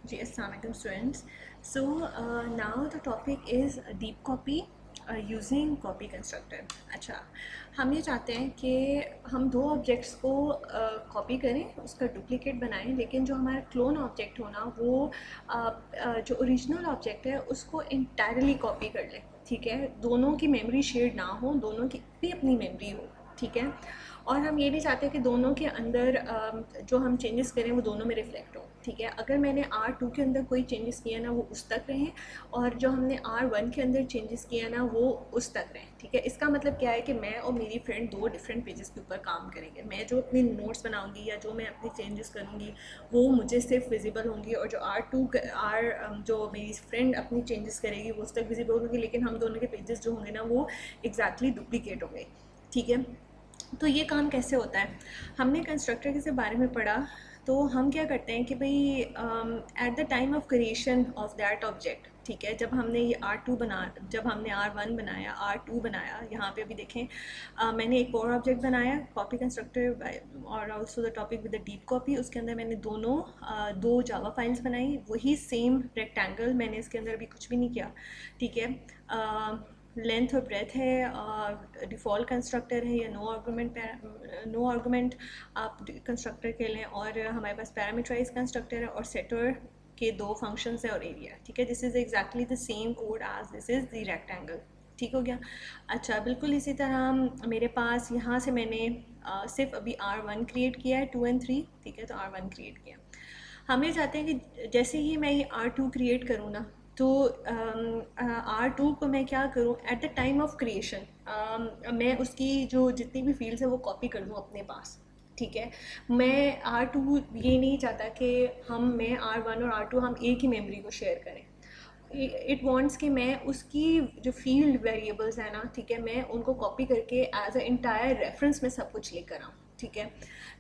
जी अस्सलाम वालेकुम students. So now the topic is deep copy using copy constructor. अच्छा, हम ये चाहते हैं कि हम दो ऑब्जेक्ट्स को कॉपी करें, उसका डुप्लीकेट बनाएं, लेकिन जो हमारा क्लोन ऑब्जेक्ट हो ना वो जो ओरिजिनल ऑब्जेक्ट है उसको इंटायरली कॉपी कर ले. ठीक है, दोनों की मेमोरी शेयर्ड ना हो, दोनों की अपनी अपनी मेमोरी हो. ठीक है, और हम ये भी चाहते हैं कि दोनों के अंदर जो हम चेंजेस करें वो दोनों में रिफ्लेक्ट हो. ठीक है, अगर मैंने R2 के अंदर कोई चेंजेस किया ना वो उस तक रहें, और जो हमने R1 के अंदर चेंजेस किया ना वो उस तक रहें. ठीक है, इसका मतलब क्या है कि मैं और मेरी फ्रेंड दो डिफरेंट पेजेस के ऊपर काम करेंगे. मैं जो अपनी नोट्स बनाऊंगी या जो मैं अपनी चेंजेस करूँगी वो मुझे सिर्फ विजिबल होंगी, और जो जो मेरी फ्रेंड अपनी चेंजेस करेगी वो उस तक विजिबल होंगी, लेकिन हम दोनों के पेजेस जो होंगे ना वो एग्जैक्टली डुप्लीकेट होंगे. ठीक है, तो ये काम कैसे होता है. हमने कंस्ट्रक्टर के बारे में पढ़ा, तो हम क्या करते हैं कि भाई at the time of creation of that object, ठीक है, जब हमने ये जब हमने R1 बनाया, R2 बनाया, यहाँ पे भी देखें मैंने एक और ऑब्जेक्ट बनाया कॉपी कंस्ट्रक्टर, और also the topic with the deep copy. उसके अंदर मैंने दो जावा फाइल्स बनाई, वही सेम रेक्टेंगल, मैंने इसके अंदर भी कुछ भी नहीं किया. ठीक है, लेंथ और ब्रेथ है, डिफ़ॉल्ट कंस्ट्रक्टर है या नो आर्गूमेंट आप कंस्ट्रक्टर के लें, और हमारे पास पैरामीटराइज कंस्ट्रक्टर है, और सेटर के दो फंक्शंस है और एरिया. ठीक है, this is exactly the same code as this is the rectangle. ठीक हो गया. अच्छा, बिल्कुल इसी तरह मेरे पास यहाँ से मैंने सिर्फ अभी R1 क्रिएट किया है, 2 और 3. ठीक है, तो R1 क्रिएट किया. हम ये चाहते हैं कि जैसे ही मैं ये R2 क्रिएट करूँ ना, तो R2 को मैं क्या करूँ at the time of creation, मैं उसकी जो जितनी भी फील्ड्स है वो कॉपी कर लूँ अपने पास. ठीक है, मैं R2 ये नहीं चाहता कि मैं R1 और R2 हम एक ही मेमोरी को शेयर करें. इट वांट्स कि मैं उसकी जो फील्ड वेरिएबल्स हैं ना, ठीक है, मैं उनको कॉपी करके एज अ इंटायर रेफरेंस में सब कुछ लेकर आऊँ. ठीक है,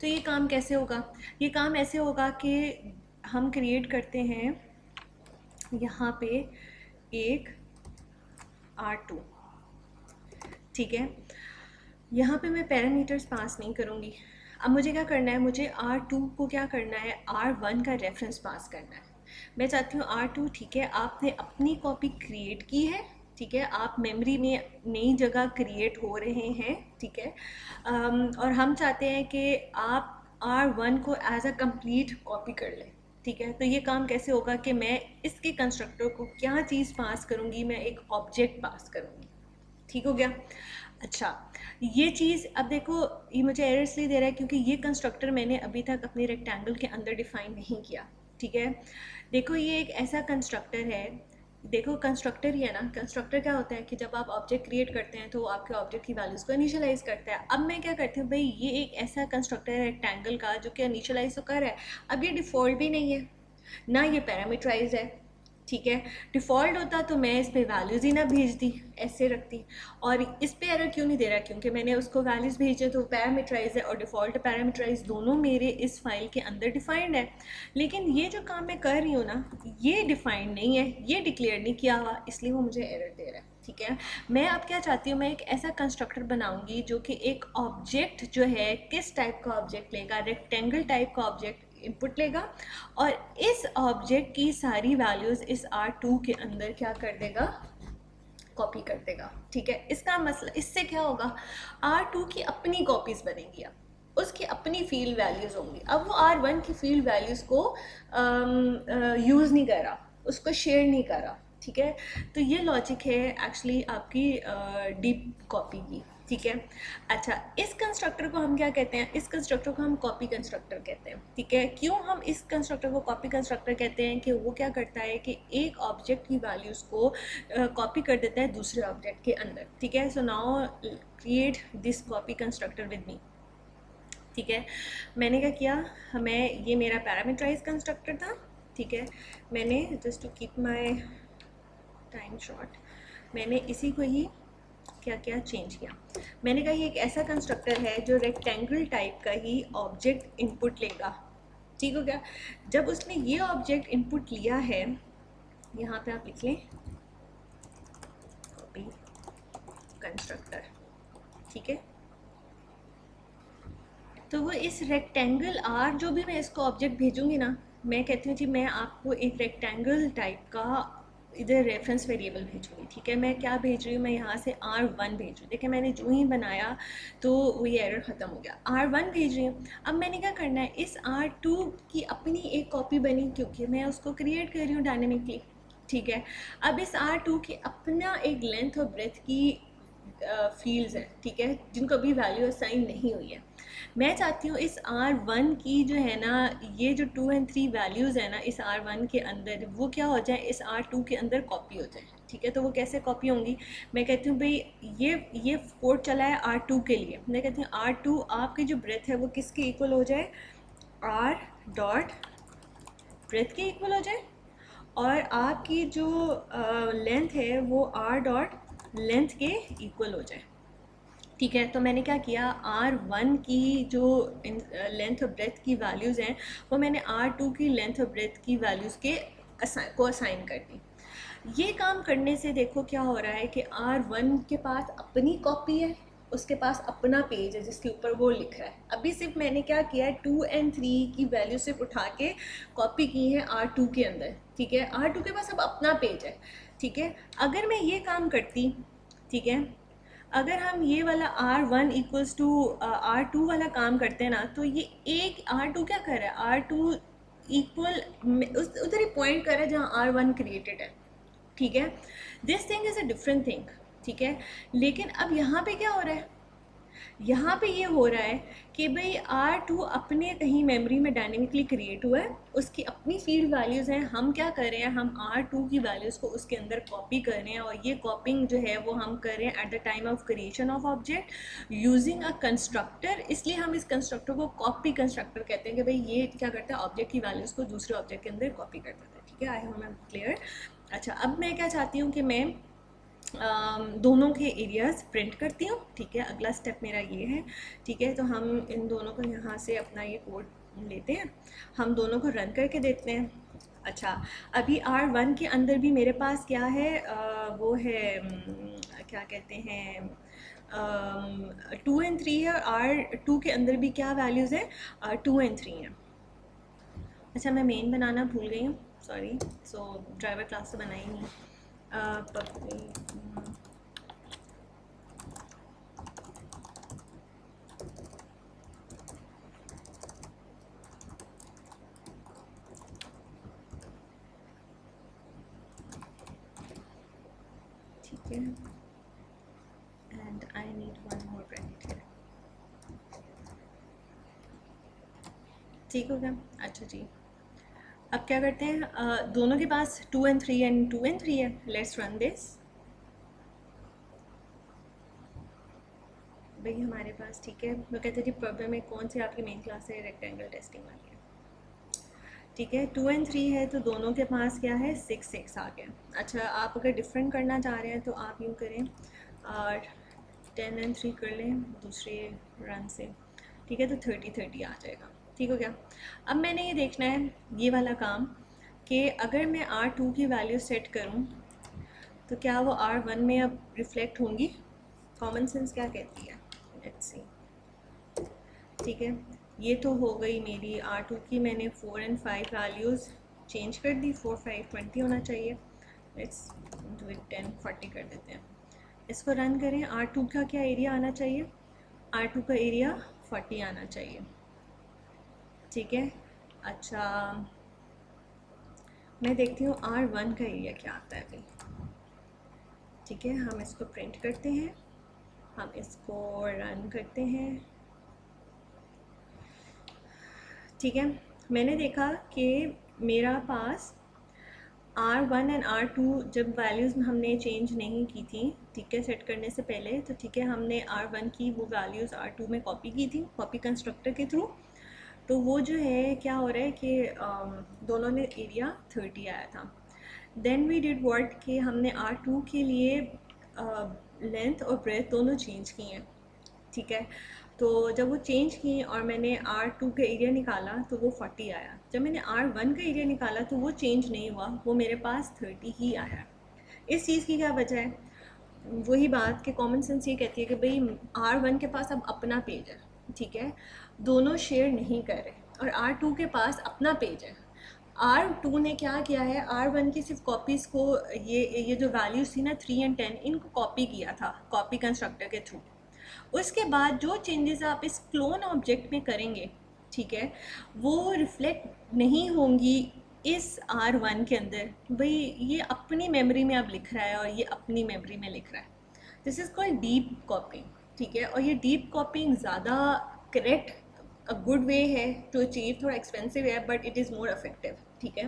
तो ये काम कैसे होगा. ये काम ऐसे होगा कि हम क्रिएट करते हैं यहाँ पे एक R2. ठीक है, यहाँ पे मैं पैरामीटर्स पास नहीं करूँगी. अब मुझे क्या करना है, मुझे R2 को क्या करना है, R1 का रेफरेंस पास करना है. मैं चाहती हूँ R2, ठीक है, आपने अपनी कॉपी क्रिएट की है. ठीक है, आप मेमोरी में नई जगह क्रिएट हो रहे हैं. ठीक है, और हम चाहते हैं कि आप R1 को एज अ कंप्लीट कॉपी कर लें. ठीक है, तो ये काम कैसे होगा कि मैं इसके कंस्ट्रक्टर को क्या चीज़ पास करूँगी, मैं एक ऑब्जेक्ट पास करूँगी. ठीक हो गया. अच्छा, ये चीज़ अब देखो, ये मुझे एरर इसलिए दे रहा है क्योंकि ये कंस्ट्रक्टर मैंने अभी तक अपने रेक्टेंगल के अंदर डिफाइन नहीं किया. ठीक है, देखो ये एक ऐसा कंस्ट्रक्टर है. देखो कंस्ट्रक्टर ही है ना. कंस्ट्रक्टर क्या होता है कि जब आप ऑब्जेक्ट क्रिएट करते हैं तो वो आपके ऑब्जेक्ट की वैल्यूज़ को इनिशियलाइज़ करता है. अब मैं क्या करती हूँ भाई, ये एक ऐसा कंस्ट्रक्टर है रेक्टेंगल का जो कि इनिशियलाइज़ तो कर रहा है. अब ये डिफ़ॉल्ट भी नहीं है ना, ये पैरामीटराइज है. ठीक है, डिफ़ॉल्ट होता तो मैं इस पर वैल्यूज़ ही ना भेजती, ऐसे रखती. और इस पे एरर क्यों नहीं दे रहा, क्योंकि मैंने उसको वैल्यूज़ भेजे तो पैरामीटराइज है, और डिफ़ॉल्ट पैरामीटराइज दोनों मेरे इस फाइल के अंदर डिफाइंड है. लेकिन ये जो काम मैं कर रही हूँ ना, ये डिफाइंड नहीं है, ये डिक्लेयर नहीं किया हुआ, इसलिए वो मुझे एरर दे रहा है. ठीक है, मैं अब क्या चाहती हूँ, मैं एक ऐसा कंस्ट्रक्टर बनाऊंगी जो कि एक ऑब्जेक्ट जो है किस टाइप का ऑब्जेक्ट लेगा, रेक्टेंगल टाइप का ऑब्जेक्ट इनपुट लेगा, और इस ऑब्जेक्ट की सारी वैल्यूज़ इस R2 के अंदर क्या कर देगा, कॉपी कर देगा. ठीक है, इसका मसला, इससे क्या होगा, R2 की अपनी कॉपीज़ बनेगी, अब उसकी अपनी फील्ड वैल्यूज़ होंगी. अब वो R1 की फील्ड वैल्यूज़ को यूज़ नहीं कर रहा, उसको शेयर नहीं कर रहा. ठीक है, तो ये लॉजिक है एक्चुअली आपकी डीप कॉपी की. ठीक है, अच्छा, इस कंस्ट्रक्टर को हम क्या कहते हैं, इस कंस्ट्रक्टर को हम कॉपी कंस्ट्रक्टर कहते हैं. ठीक है, क्यों हम इस कंस्ट्रक्टर को कॉपी कंस्ट्रक्टर कहते हैं कि वो क्या करता है कि एक ऑब्जेक्ट की वैल्यूज़ को कॉपी कर देता है दूसरे ऑब्जेक्ट के अंदर. ठीक है, so now create this copy constructor with me. ठीक है, मैंने क्या किया, ये मेरा पैरामीटराइज कंस्ट्रक्टर था. ठीक है, मैंने just to keep my time short, मैंने इसी को ही क्या क्या चेंज किया. मैंने कहा ये एक ऐसा कंस्ट्रक्टर है जो रेक्टेंगल टाइप का ही ऑब्जेक्ट इनपुट लेगा. ठीक हो गया. जब उसने ये ऑब्जेक्ट इनपुट लिया है, यहाँ पे आप लिख लें कॉपी कंस्ट्रक्टर. ठीक है, तो वो इस रेक्टेंगल R जो भी मैं इसको ऑब्जेक्ट भेजूंगी ना, मैं कहती हूँ जी मैं आपको एक रेक्टेंगल टाइप का इधर रेफरेंस वेरिएबल भेजूँगी, ठीक है। मैं क्या भेज रही हूँ, मैं यहाँ से R1 भेज रही हूँ। देखिए मैंने जो ही बनाया तो वही एरर ख़त्म हो गया। R1 भेज रही हूँ। अब मैंने क्या करना है, इस R2 की अपनी एक कॉपी बनी क्योंकि मैं उसको क्रिएट कर रही हूँ डायनेमिकली, ठीक है। अब इस R2 की अपना एक लेंथ और ब्रेथ की फील्ड्स हैं, ठीक है, जिनको अभी वैल्यू असाइन नहीं हुई है। मैं चाहती हूँ इस R1 की जो है ना, ये जो 2 और 3 वैल्यूज़ है ना इस R1 के अंदर, वो क्या हो जाए, इस R2 के अंदर कॉपी हो जाए, ठीक है। तो वो कैसे कॉपी होंगी, मैं कहती हूँ भाई ये कोड चला है R2 के लिए, मैं कहती हूँ R2 आपकी जो ब्रेथ है वो किसके इक्वल हो जाए, R डॉट ब्रेथ के इक्वल हो जाए, और आपकी जो लेंथ है वो R डॉट लेंथ के इक्वल हो जाए, ठीक है। तो मैंने क्या किया, R1 की जो लेंथ और ब्रेथ की वैल्यूज़ हैं वो मैंने R2 की लेंथ और ब्रेथ की वैल्यूज़ के असाइन कर दी। ये काम करने से देखो क्या हो रहा है कि R1 के पास अपनी कॉपी है, उसके पास अपना पेज है जिसके ऊपर वो लिख रहा है। अभी सिर्फ मैंने क्या किया है, 2 और 3 की वैल्यू सिर्फ उठा के कॉपी की है R2 के अंदर, ठीक है। R2 के पास अब अपना पेज है, ठीक है। अगर मैं ये काम करती, ठीक है, अगर हम ये वाला R1 इक्वल्स टू R2 वाला काम करते हैं ना, तो ये एक R2 क्या कर रहा है, R2 इक्वल उधर ही पॉइंट कर रहा है जहाँ R1 क्रिएटेड है, ठीक है। This thing is a different thing, ठीक है। लेकिन अब यहाँ पे क्या हो रहा है, यहाँ पे ये हो रहा है कि भाई R2 अपने कहीं मेमोरी में डायनेमिकली क्रिएट हुआ है, उसकी अपनी फील्ड वैल्यूज़ हैं। हम क्या कर रहे हैं, हम R2 की वैल्यूज़ को उसके अंदर कॉपी कर रहे हैं, और ये कॉपिंग जो है वो हम कर रहे हैं at the time of creation of object using a constructor. इसलिए हम इस कंस्ट्रक्टर को कॉपी कंस्ट्रक्टर कहते हैं कि भाई ये क्या करता है, ऑब्जेक्ट की वैल्यूज़ को दूसरे ऑब्जेक्ट के अंदर कॉपी कर देता है, ठीक है। I hope I am clear. अच्छा, अब मैं क्या चाहती हूँ कि मैं दोनों के एरियाज़ प्रिंट करती हूँ, ठीक है। अगला स्टेप मेरा ये है, ठीक है। तो हम इन दोनों को यहाँ से अपना ये कोड लेते हैं, हम दोनों को रन करके देखते हैं। अच्छा, अभी R1 के अंदर भी मेरे पास क्या है, वो है क्या कहते हैं, 2 और 3 है, और R2 के अंदर भी क्या वैल्यूज़ है, 2 और 3 है। अच्छा, मैं मेन बनाना भूल गई हूँ, सॉरी। सो ड्राइवर क्लास तो बनाई नहीं। ठीक है, and I need one more bracket here, ठीक हो गया। अच्छा जी, अब क्या करते हैं, दोनों के पास 2 और 3 एंड 2 और 3 है, लेट्स रन दिस। भाई हमारे पास, ठीक है, वो कहते हैं जी प्रॉब्लम में कौन सी आपकी मेन क्लास है, रेक्टेंगल टेस्टिंग वाली है, ठीक है। 2 और 3 है तो दोनों के पास क्या है, 6 6 आ गया। अच्छा, आप अगर डिफरेंट करना चाह रहे हैं तो आप यूँ करें, और 10 और 3 कर लें दूसरे रन से, ठीक है। तो 30 30 आ जाएगा, ठीक हो गया। अब मैंने ये देखना है ये वाला काम कि अगर मैं R2 की वैल्यू सेट करूं तो क्या वो R1 में अब रिफ्लेक्ट होंगी, कॉमन सेंस क्या कहती है, लेट्स सी, ठीक है। ये तो हो गई मेरी R2 की, मैंने 4 और 5 वैल्यूज़ चेंज कर दी, 4 5 20 होना चाहिए, लेट्स डू इट 10 40 कर देते हैं। इसको रन करें, R2 का क्या एरिया आना चाहिए, R2 का एरिया 40 आना चाहिए, ठीक है। अच्छा, मैं देखती हूँ R1 का एरिया क्या आता है अभी, ठीक है। हम इसको प्रिंट करते हैं, हम इसको रन करते हैं, ठीक है। मैंने देखा कि मेरा पास R1 एंड R2 जब वैल्यूज़ हमने चेंज नहीं की थी, ठीक है, सेट करने से पहले, तो ठीक है, हमने R1 की वो वैल्यूज़ R2 में कॉपी की थी, कॉपी कंस्ट्रक्टर के थ्रू। तो वो जो है क्या हो रहा है कि दोनों ने एरिया 30 आया था। देन वी डिड व्हाट कि हमने R2 के लिए लेंथ और ब्रेथ दोनों चेंज किए हैं, ठीक है। तो जब वो चेंज की और मैंने R2 का एरिया निकाला तो वो 40 आया, जब मैंने R1 का एरिया निकाला तो वो चेंज नहीं हुआ, वो मेरे पास 30 ही आया। इस चीज़ की क्या वजह है, वही बात कि कॉमन सेंस ये कहती है कि भाई R1 के पास अब अपना पेज है, ठीक है, दोनों शेयर नहीं कर रहे, और R2 के पास अपना पेज है, R2 ने क्या किया है, R1 की सिर्फ कॉपीज़ को, ये जो वैल्यूज़ थी ना 3 और 10, इनको कॉपी किया था कॉपी कंस्ट्रक्टर के थ्रू। उसके बाद जो चेंजेस आप इस क्लोन ऑब्जेक्ट में करेंगे, ठीक है, वो रिफ्लेक्ट नहीं होंगी इस R1 के अंदर। भाई ये अपनी मेमोरी में अब लिख रहा है और ये अपनी मेमोरी में लिख रहा है। दिस इज़ कॉल्ड डीप कॉपिंग, ठीक है। और ये डीप कॉपिंग ज़्यादा करेक्ट गुड वे है टू अचीव, थोड़ा एक्सपेंसिव है but it is more effective, ठीक है।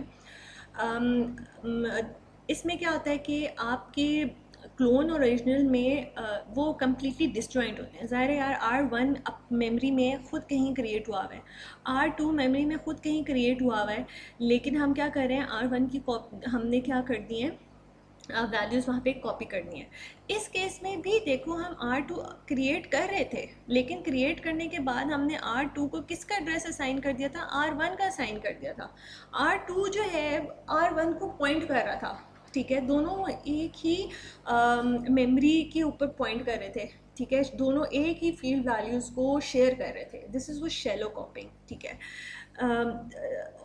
इसमें क्या होता है कि आपके क्लोन और ओरिजिनल में वो कम्प्लीटली डिसजॉइंट होते हैं। ज़ाहिर है यार, R1 अब मेमोरी में ख़ुद कहीं क्रिएट हुआ हुआ है, R2 मेमोरी में ख़ुद कहीं क्रिएट हुआ हुआ है, लेकिन हम क्या कर रहे हैं, R1 की कॉपी हमने क्या कर दी है, वैल्यूज़ वहाँ पे कॉपी करनी है। इस केस में भी देखो, हम R2 क्रिएट कर रहे थे, लेकिन क्रिएट करने के बाद हमने R2 को किसका एड्रेस असाइन कर दिया था, R1 का असाइन कर दिया था। R2 जो है R1 को पॉइंट कर रहा था, ठीक है। दोनों एक ही मेमोरी के ऊपर पॉइंट कर रहे थे, ठीक है। दोनों एक ही फील्ड वैल्यूज़ को शेयर कर रहे थे। दिस इज़ वो शैलो कॉपिंग, ठीक है।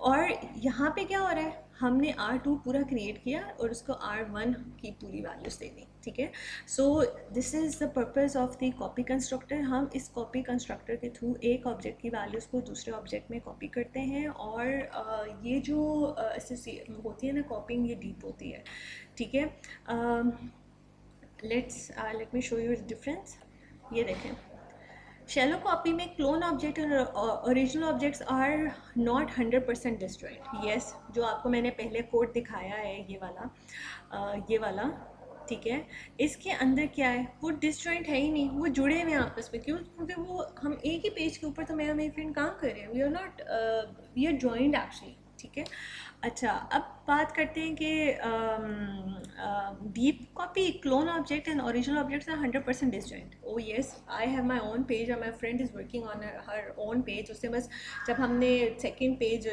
और यहाँ पे क्या हो रहा है, हमने R2 पूरा क्रिएट किया और उसको R1 की पूरी वैल्यूज़ दे दी, ठीक है। So this is the purpose of the copy constructor. हम इस कॉपी कंस्ट्रक्टर के थ्रू एक ऑब्जेक्ट की वैल्यूज़ को दूसरे ऑब्जेक्ट में कॉपी करते हैं, और ये जो होती है ना कॉपिंग, ये डीप होती है, ठीक है। Let me show you difference. ये देखें, शैलो कॉपी में क्लोन ऑब्जेक्ट और original objects are not 100% destroyed. Yes, जो आपको मैंने पहले कोड दिखाया है, ये वाला, ठीक है, इसके अंदर क्या है, वो डिस्जॉइंट है ही नहीं, वो जुड़े हुए हैं आपस में। क्यों? क्योंकि वो हम एक ही पेज के ऊपर, तो मैं और मेरी फ्रेंड काम कर रहे हैं, वी आर जॉइंड एक्चुअली, ठीक है। अच्छा, अब बात करते हैं कि deep copy, clone object and original objects are 100% disjoint. Oh yes, I have my own page और my friend is working on her own page. उससे बस जब हमने सेकेंड पेज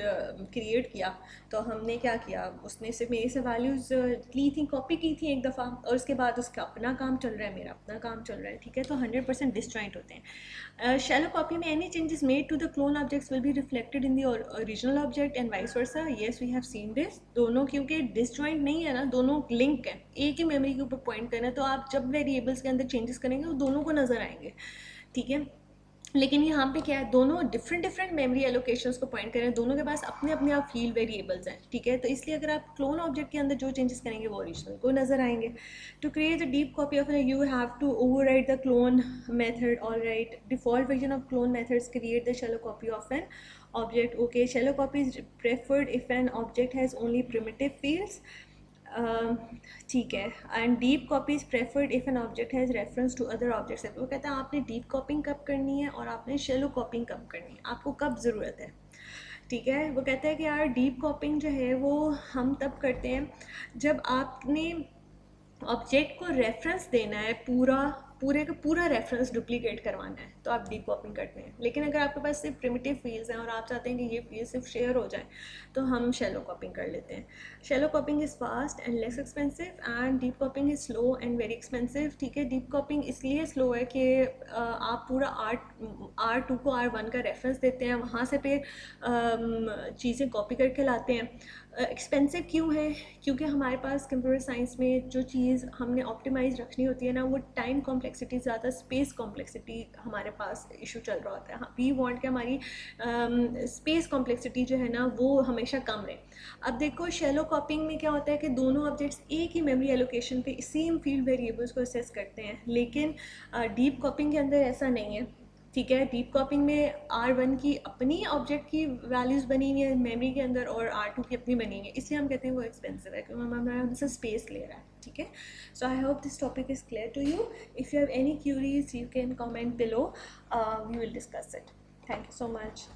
क्रिएट किया, तो हमने क्या किया, उसने सिर्फ मेरे से वैल्यूज़ ली थी, कॉपी की थी एक दफ़ा, और उसके बाद उसका अपना काम चल रहा है, मेरा अपना काम चल रहा है, ठीक है। तो 100% डिस्जॉइंट होते हैं। शैलो कॉपी में any changes made to the clone objects will be reflected in the original object and vice versa. Yes, we have seen this. दोनों क्योंकि डिसजॉइंट नहीं है ना, दोनों लिंक है, एक ही मेमोरी के ऊपर पॉइंट करना है, तो आप जब वेरिएबल्स के अंदर चेंजेस करेंगे वो दोनों को नज़र आएंगे, ठीक है। लेकिन यहाँ पे क्या है, दोनों डिफरेंट मेमोरी एलोकेशंस को पॉइंट करें, दोनों के पास अपने अपने आप फील्ड वेरिएबल्स हैं, ठीक है। तो इसलिए अगर आप क्लोन ऑब्जेक्ट के अंदर जो चेंजेस करेंगे वो ओरिजिनल को नजर आएंगे। To create a deep copy of you have to overwrite the clone method. Alright, default version of clone methods create the shallow copy of an object. Okay, shallow copy is preferred if an object has only primitive fields. ठीक है, and deep copy is preferred if an object has reference to other objects. वो कहता है आपने deep कॉपिंग कब करनी है और आपने शैलो कॉपिंग कब करनी है, आपको कब ज़रूरत है, ठीक है। वो कहता है कि यार डीप कॉपिंग जो है वो हम तब करते हैं जब आपने ऑब्जेक्ट को रेफरेंस देना है, पूरे का पूरा रेफरेंस डुप्लीकेट करवाना है, तो आप डीप कॉपिंग करते हैं। लेकिन अगर आपके पास सिर्फ प्रिमिटिव फील्ड्स हैं और आप चाहते हैं कि ये फील्ड सिर्फ शेयर हो जाए, तो हम शैलो कॉपिंग कर लेते हैं। Shallow कॉपिंग is fast and less expensive, and deep कॉपिंग is slow and very expensive, ठीक है। डीप कॉपिंग इसलिए स्लो है कि आप पूरा R2 को R1 का रेफरेंस देते हैं, वहाँ से फिर चीज़ें कॉपी करके लाते हैं। एक्सपेंसिव क्यों है? क्योंकि हमारे पास कंप्यूटर साइंस में जो चीज़ हमने ऑप्टिमाइज रखनी होती है ना, वो टाइम कॉम्प्लेक्सिटी ज़्यादा, स्पेस कॉम्प्लेक्सिटी हमारे पास इशू चल रहा होता है। वी वांट कि हमारी स्पेस कॉम्प्लेक्सिटी जो है ना वो हमेशा कम रहे। अब देखो, शैलो कॉपिंग में क्या होता है कि दोनों ऑब्जेक्ट्स एक ही मेमोरी एलोकेशन पे सेम फील्ड वेरिएबल्स को असेस करते हैं, लेकिन डीप कॉपिंग के अंदर ऐसा नहीं है, ठीक है। डीप कॉपिंग में R1 की अपनी ऑब्जेक्ट की वैल्यूज़ बनी हुई है मेमोरी के अंदर और R2 की अपनी बनी हुई है, इसलिए हम कहते हैं वो एक्सपेंसिव है, क्योंकि हमारा उनसे स्पेस ले रहा है, ठीक है। So I hope this topic is clear to you. If you have any queries you can comment below, we will discuss it. Thank you so much.